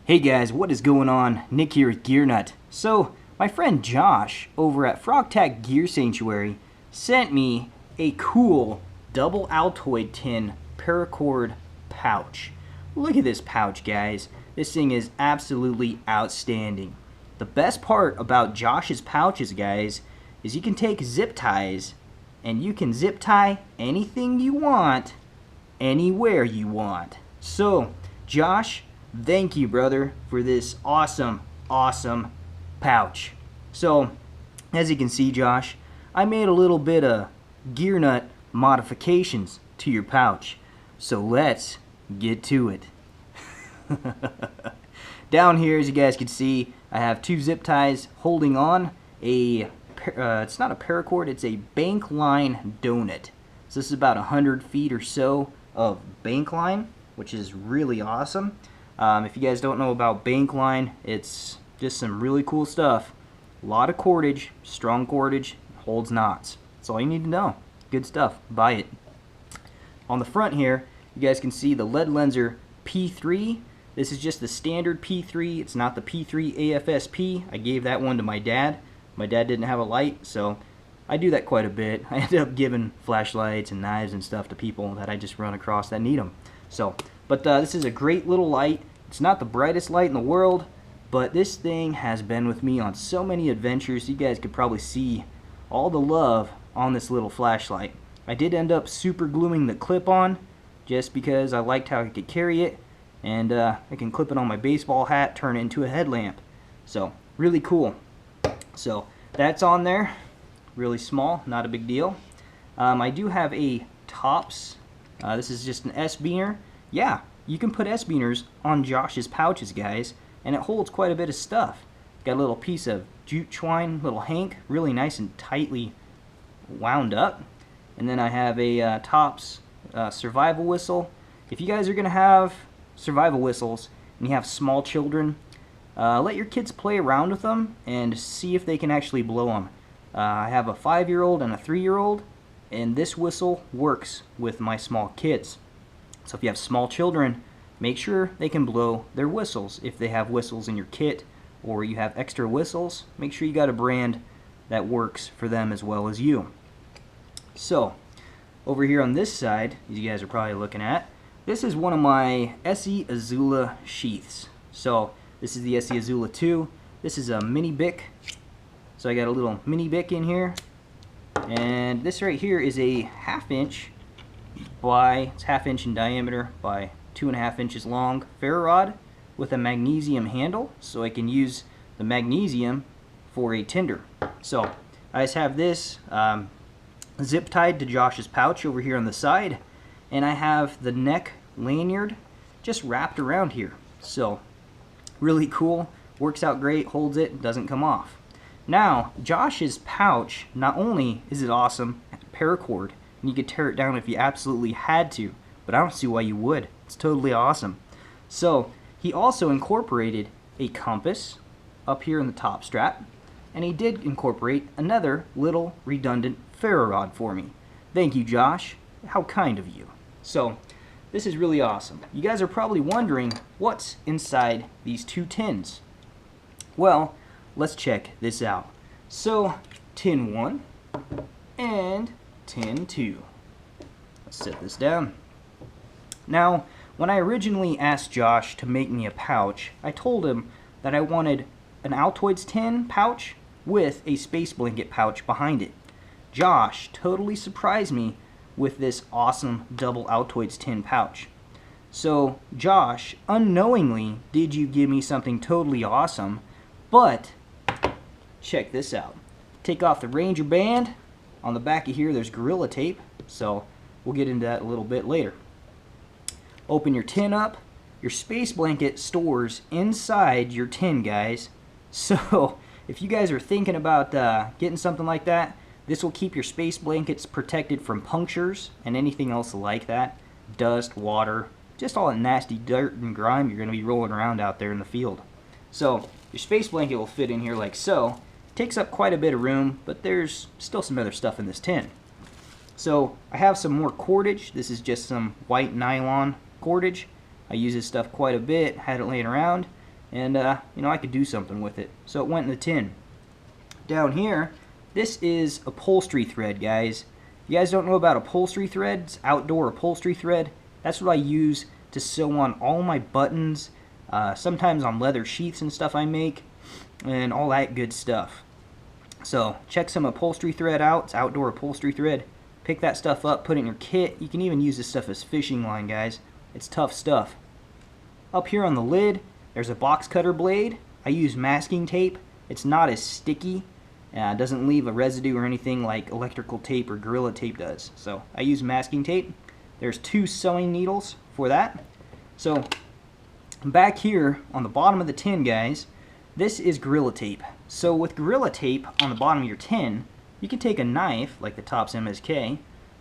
Hey guys, what is going on? Nick here with GearNut. So, my friend Josh over at Frogtac Gear Sanctuary sent me a cool double Altoid tin Paracord pouch. Look at this pouch, guys. This thing is absolutely outstanding. The best part about Josh's pouches, guys, is you can take zip ties and you can zip tie anything you want, anywhere you want. So, Josh, thank you, brother, for this awesome pouch. So, as you can see, Josh, I made a little bit of gear nut modifications to your pouch. So let's get to it. Down here, as you guys can see, I have two zip ties holding on a, it's not a paracord, it's a bank line donut. So this is about 100 feet or so of bank line, which is really awesome. If you guys don't know about bank line, it's just some really cool stuff. A lot of cordage, strong cordage, holds knots. That's all you need to know. Good stuff. Buy it. On the front here, you guys can see the lead lenser P3. This is just the standard P3. It's not the P3 AFSP. I gave that one to my dad. My dad didn't have a light, so I do that quite a bit. I end up giving flashlights and knives and stuff to people that I just run across that need them. So, but this is a great little light. It's not the brightest light in the world, but this thing has been with me on so many adventures. You guys could probably see all the love on this little flashlight. I did end up super gluing the clip on just because I liked how I could carry it, and I can clip it on my baseball hat, turn it into a headlamp. So, really cool. So, that's on there. Really small, not a big deal. I do have a tops. This is just an S-beaner. Yeah, you can put S-beaners on Josh's pouches, guys, and it holds quite a bit of stuff. Got a little piece of jute twine, little hank, really nice and tightly wound up. And then I have a tops survival whistle. If you guys are going to have survival whistles and you have small children, let your kids play around with them and see if they can actually blow them. I have a 5-year-old and a 3-year-old, and this whistle works with my small kids. So if you have small children, make sure they can blow their whistles. If they have whistles in your kit or you have extra whistles, make sure you got a brand that works for them as well as you. So, over here on this side, as you guys are probably looking at, this is one of my SE Azula sheaths. So, this is the SE Azula 2. This is a mini Bic. So I got a little mini Bic in here. And this right here is a 1/2 inch by, it's 1/2 inch in diameter by 2.5 inches long ferro rod with a magnesium handle, so I can use the magnesium for a tinder. So I just have this zip tied to Josh's pouch over here on the side, and I have the neck lanyard just wrapped around here. So really cool, works out great, holds it, doesn't come off. Now, Josh's pouch, not only is it awesome, paracord, and you could tear it down if you absolutely had to, but I don't see why you would. It's totally awesome. So, he also incorporated a compass up here in the top strap, and he did incorporate another little redundant ferro rod for me. Thank you, Josh. How kind of you. So, this is really awesome. You guys are probably wondering what's inside these two tins. Well, let's check this out. So, tin 1 and tin 2. Let's set this down. Now, when I originally asked Josh to make me a pouch, I told him that I wanted an Altoids tin pouch with a space blanket pouch behind it. Josh totally surprised me with this awesome double Altoids tin pouch. So, Josh, unknowingly, did you give me something totally awesome, but check this out. Take off the Ranger band. On the back of here there's Gorilla Tape, so we'll get into that a little bit later. Open your tin up. Your space blanket stores inside your tin, guys. So if you guys are thinking about getting something like that, this will keep your space blankets protected from punctures and anything else like that. Dust, water, just all that nasty dirt and grime you're going to be rolling around out there in the field. So your space blanket will fit in here like so. Takes up quite a bit of room, but there's still some other stuff in this tin. So I have some more cordage. This is just some white nylon cordage. I use this stuff quite a bit, had it laying around. and you know, I could do something with it. So it went in the tin. Down here, this is upholstery thread, guys. If you guys don't know about upholstery thread, it's outdoor upholstery thread. That's what I use to sew on all my buttons, sometimes on leather sheaths and stuff I make, and all that good stuff. So check some upholstery thread out. It's outdoor upholstery thread. Pick that stuff up, put it in your kit. You can even use this stuff as fishing line, guys. It's tough stuff. Up here on the lid, there's a box cutter blade. I use masking tape. It's not as sticky. It doesn't leave a residue or anything like electrical tape or Gorilla Tape does. So I use masking tape. There's 2 sewing needles for that. So back here on the bottom of the tin, guys, this is Gorilla Tape. So with Gorilla Tape on the bottom of your tin, you can take a knife, like the Topps MSK,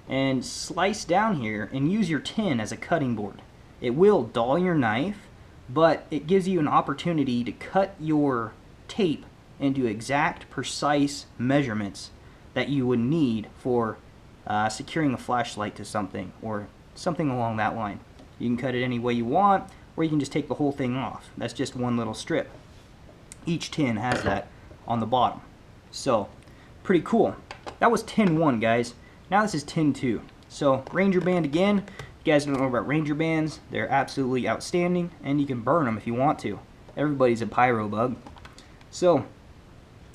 and slice down here and use your tin as a cutting board. It will dull your knife, but it gives you an opportunity to cut your tape into exact, precise measurements that you would need for securing a flashlight to something, or something along that line. You can cut it any way you want, or you can just take the whole thing off. That's just one little strip. Each tin has that on the bottom. So, pretty cool. That was tin 1, guys. Now this is tin 2. So, Ranger Band again. If you guys don't know about Ranger Bands, they're absolutely outstanding, and you can burn them if you want to. Everybody's a pyro bug. So,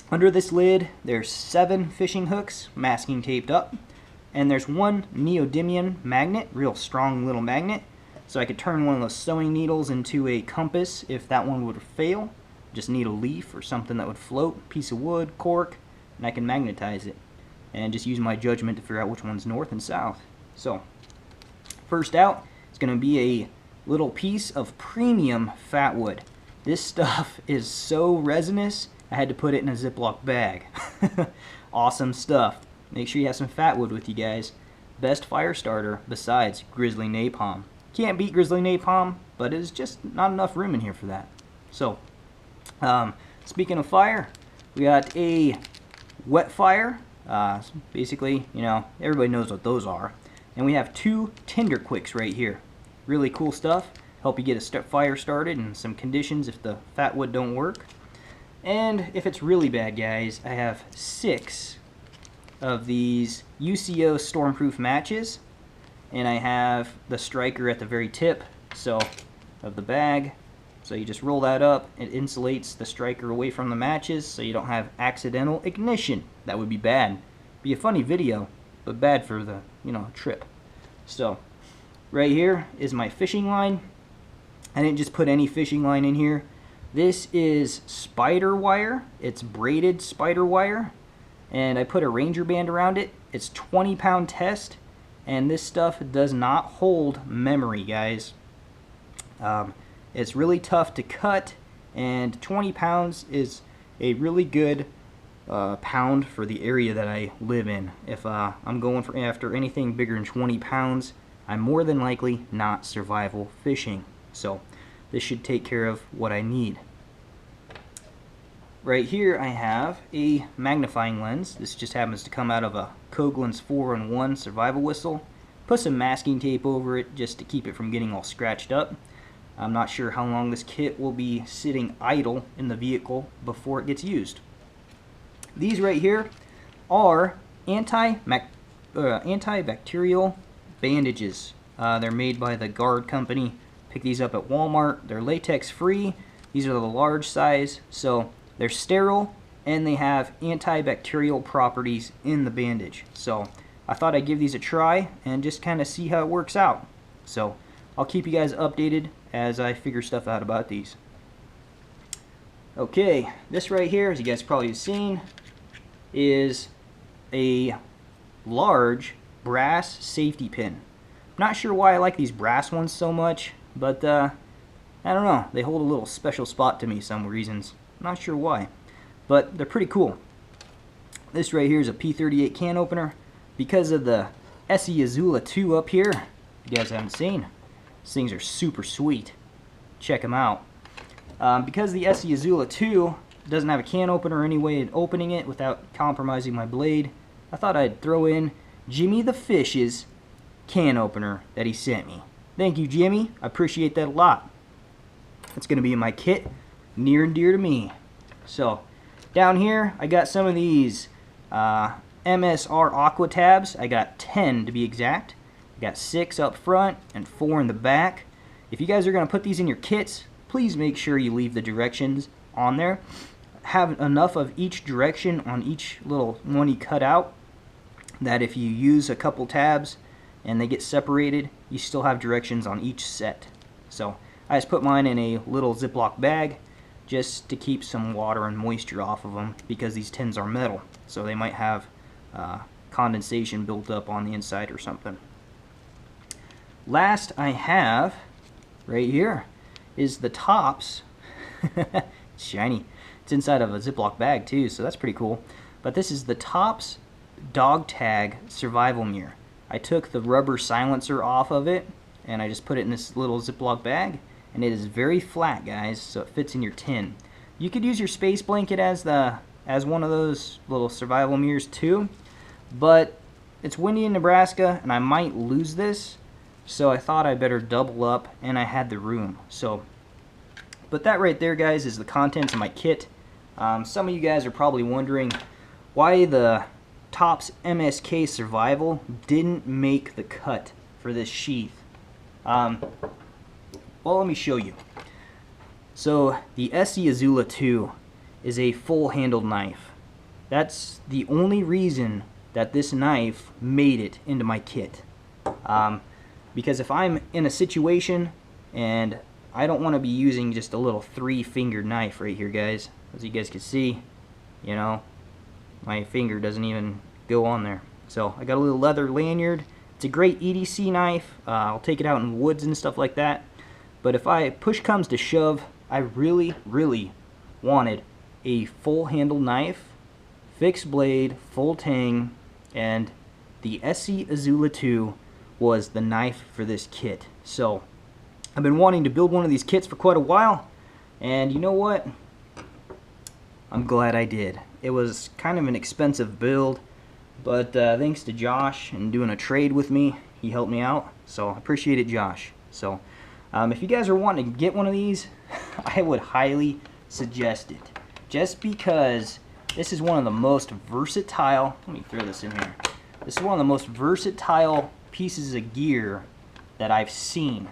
under this lid, there's 7 fishing hooks, masking taped up, and there's 1 neodymium magnet, real strong little magnet, so I could turn one of those sewing needles into a compass if that one would fail. Just need a leaf or something that would float, piece of wood, cork, and I can magnetize it, and just use my judgment to figure out which one's north and south. So, first out, it's going to be a little piece of premium fat wood. This stuff is so resinous, I had to put it in a Ziploc bag. Awesome stuff. Make sure you have some fat wood with you guys. Best fire starter besides Grizzly Napalm. Can't beat Grizzly Napalm, but there's just not enough room in here for that. So, speaking of fire, we got a wet fire. Basically, you know, everybody knows what those are. And we have 2 Tinder Quicks right here. Really cool stuff. Help you get a fire started in some conditions if the fat wood don't work. And if it's really bad, guys, I have 6 of these UCO Stormproof matches, and I have the striker at the very tip of the bag. So you just roll that up. It insulates the striker away from the matches so you don't have accidental ignition. That would be bad. Be a funny video, but bad for the, you know, trip. So right here is my fishing line. I didn't just put any fishing line in here. This is spider wire. It's braided spider wire, and I put a Ranger Band around it. It's 20-pound test, and this stuff does not hold memory, guys. It's really tough to cut, and 20 pounds is a really good pound for the area that I live in. If I'm going after anything bigger than 20 pounds, I'm more than likely not survival fishing. So this should take care of what I need. Right here I have a magnifying lens. This just happens to come out of a Coghlan's 4-in-1 survival whistle. Put some masking tape over it just to keep it from getting all scratched up. I'm not sure how long this kit will be sitting idle in the vehicle before it gets used. These right here are antibacterial bandages. They're made by the Guard company. Pick these up at Walmart. They're latex free. These are the large size, so they're sterile and they have antibacterial properties in the bandage. So I thought I'd give these a try and just kind of see how it works out. So I'll keep you guys updated as I figure stuff out about these. Okay, this right here, as you guys probably have seen, is a large brass safety pin. Not sure why I like these brass ones so much, but I don't know. They hold a little special spot to me some reasons. Not sure why, but they're pretty cool. This right here is a P38 can opener. Because of the SE Azula 2 up here, if you guys haven't seen, these things are super sweet. Check them out. Because the SE Azula 2 doesn't have a can opener or any way of opening it without compromising my blade, I thought I'd throw in Jimmy the Fish's can opener that he sent me. Thank you, Jimmy. I appreciate that a lot. It's going to be in my kit near and dear to me. So down here I got some of these MSR Aqua tabs. I got 10 to be exact. I got 6 up front and 4 in the back. If you guys are going to put these in your kits, please make sure you leave the directions on there. Have enough of each direction on each little one you cut out, that if you use a couple tabs and they get separated, you still have directions on each set. So I just put mine in a little Ziploc bag just to keep some water and moisture off of them, because these tins are metal, so they might have condensation built up on the inside or something. Last I have right here is the tops. It's shiny. It's inside of a Ziploc bag too, so that's pretty cool. But this is the Tops dog tag survival mirror. I took the rubber silencer off of it and I just put it in this little Ziploc bag, and it is very flat, guys, so it fits in your tin. You could use your space blanket as one of those little survival mirrors too, but it's windy in Nebraska and I might lose this, so I thought I better double up, and I had the room. So, but that right there, guys, is the contents of my kit. Some of you guys are probably wondering why the Tops MSK Survival didn't make the cut for this sheath. Well, let me show you. So the SE Azula 2 is a full-handled knife. That's the only reason that this knife made it into my kit. Because if I'm in a situation and I don't want to be using just a little 3-fingered knife right here, guys, as you guys can see, you know, my finger doesn't even go on there. So I got a little leather lanyard. It's a great EDC knife. I'll take it out in woods and stuff like that. But if push comes to shove, I really wanted a full-handled knife, fixed blade, full tang, and the SE Azula 2 was the knife for this kit. So I've been wanting to build one of these kits for quite a while, and you know what? I'm glad I did. It was kind of an expensive build, but thanks to Josh and doing a trade with me, he helped me out, so I appreciate it, Josh. So if you guys are wanting to get one of these, I would highly suggest it, just because this is one of the most versatile, let me throw this in here, this is one of the most versatile pieces of gear that I've seen.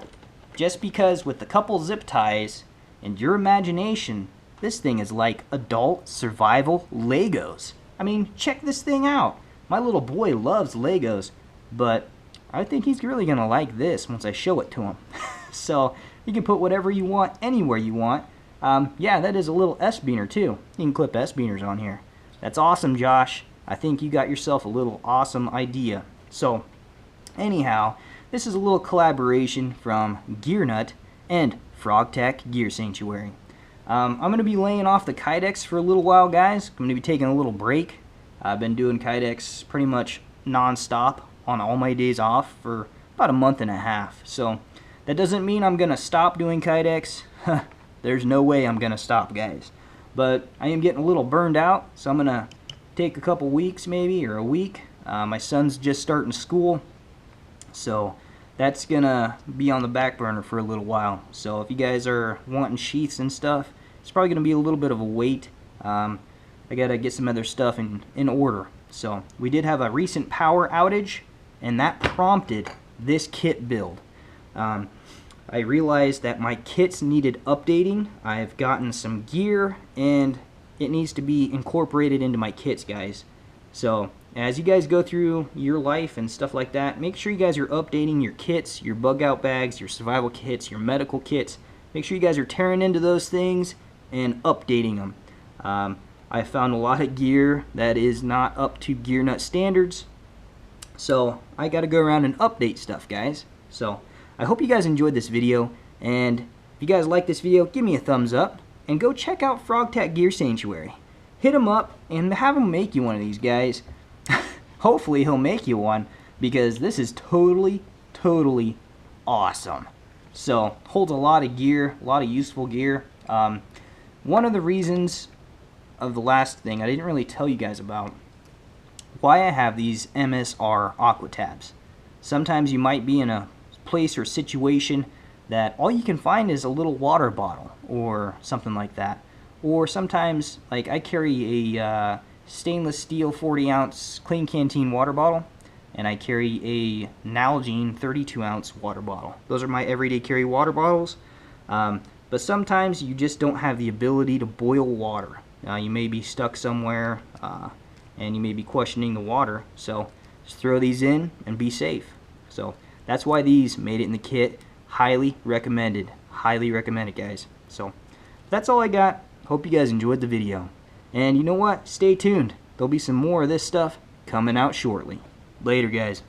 Just because with a couple zip ties and your imagination, this thing is like adult survival Legos. I mean, check this thing out. My little boy loves Legos, but I think he's really gonna like this once I show it to him. So you can put whatever you want anywhere you want. Yeah, that is a little S-beaner too. You can clip S-beaners on here. That's awesome, Josh. I think you got yourself a little awesome idea. So anyhow, this is a little collaboration from GearNut and Frogtac Gear Sanctuary. I'm going to be laying off the Kydex for a little while, guys. I'm going to be taking a little break. I've been doing Kydex pretty much non-stop on all my days off for about a month and a half. So that doesn't mean I'm going to stop doing Kydex. There's no way I'm going to stop, guys. But I am getting a little burned out, so I'm going to take a couple weeks maybe, or a week. My son's just starting school, so that's gonna be on the back burner for a little while. So if you guys are wanting sheaths and stuff, it's probably gonna be a little bit of a wait. I gotta get some other stuff in order. So we did have a recent power outage, and that prompted this kit build. I realized that my kits needed updating. I've gotten some gear and it needs to be incorporated into my kits, guys. So as you guys go through your life and stuff like that, make sure you guys are updating your kits, your bug out bags, your survival kits, your medical kits. Make sure you guys are tearing into those things and updating them. I found a lot of gear that is not up to GearNut standards, so I got to go around and update stuff, guys. So I hope you guys enjoyed this video, and if you guys like this video, give me a thumbs up and go check out Frogtac Gear Sanctuary. Hit him up and have him make you one of these, guys. Hopefully he'll make you one, because this is totally awesome. So holds a lot of gear, a lot of useful gear. One of the reasons of the last thing I didn't really tell you guys about, why I have these MSR Aqua tabs. Sometimes you might be in a place or situation that all you can find is a little water bottle or something like that. Or sometimes, like, I carry a stainless steel 40-ounce clean canteen water bottle, and I carry a Nalgene 32-ounce water bottle. Those are my everyday carry water bottles. But sometimes you just don't have the ability to boil water. You may be stuck somewhere and you may be questioning the water, so just throw these in and be safe. So that's why these made it in the kit. Highly recommended. Highly recommended, guys. So that's all I got. Hope you guys enjoyed the video. And you know what? Stay tuned. There'll be some more of this stuff coming out shortly. Later, guys.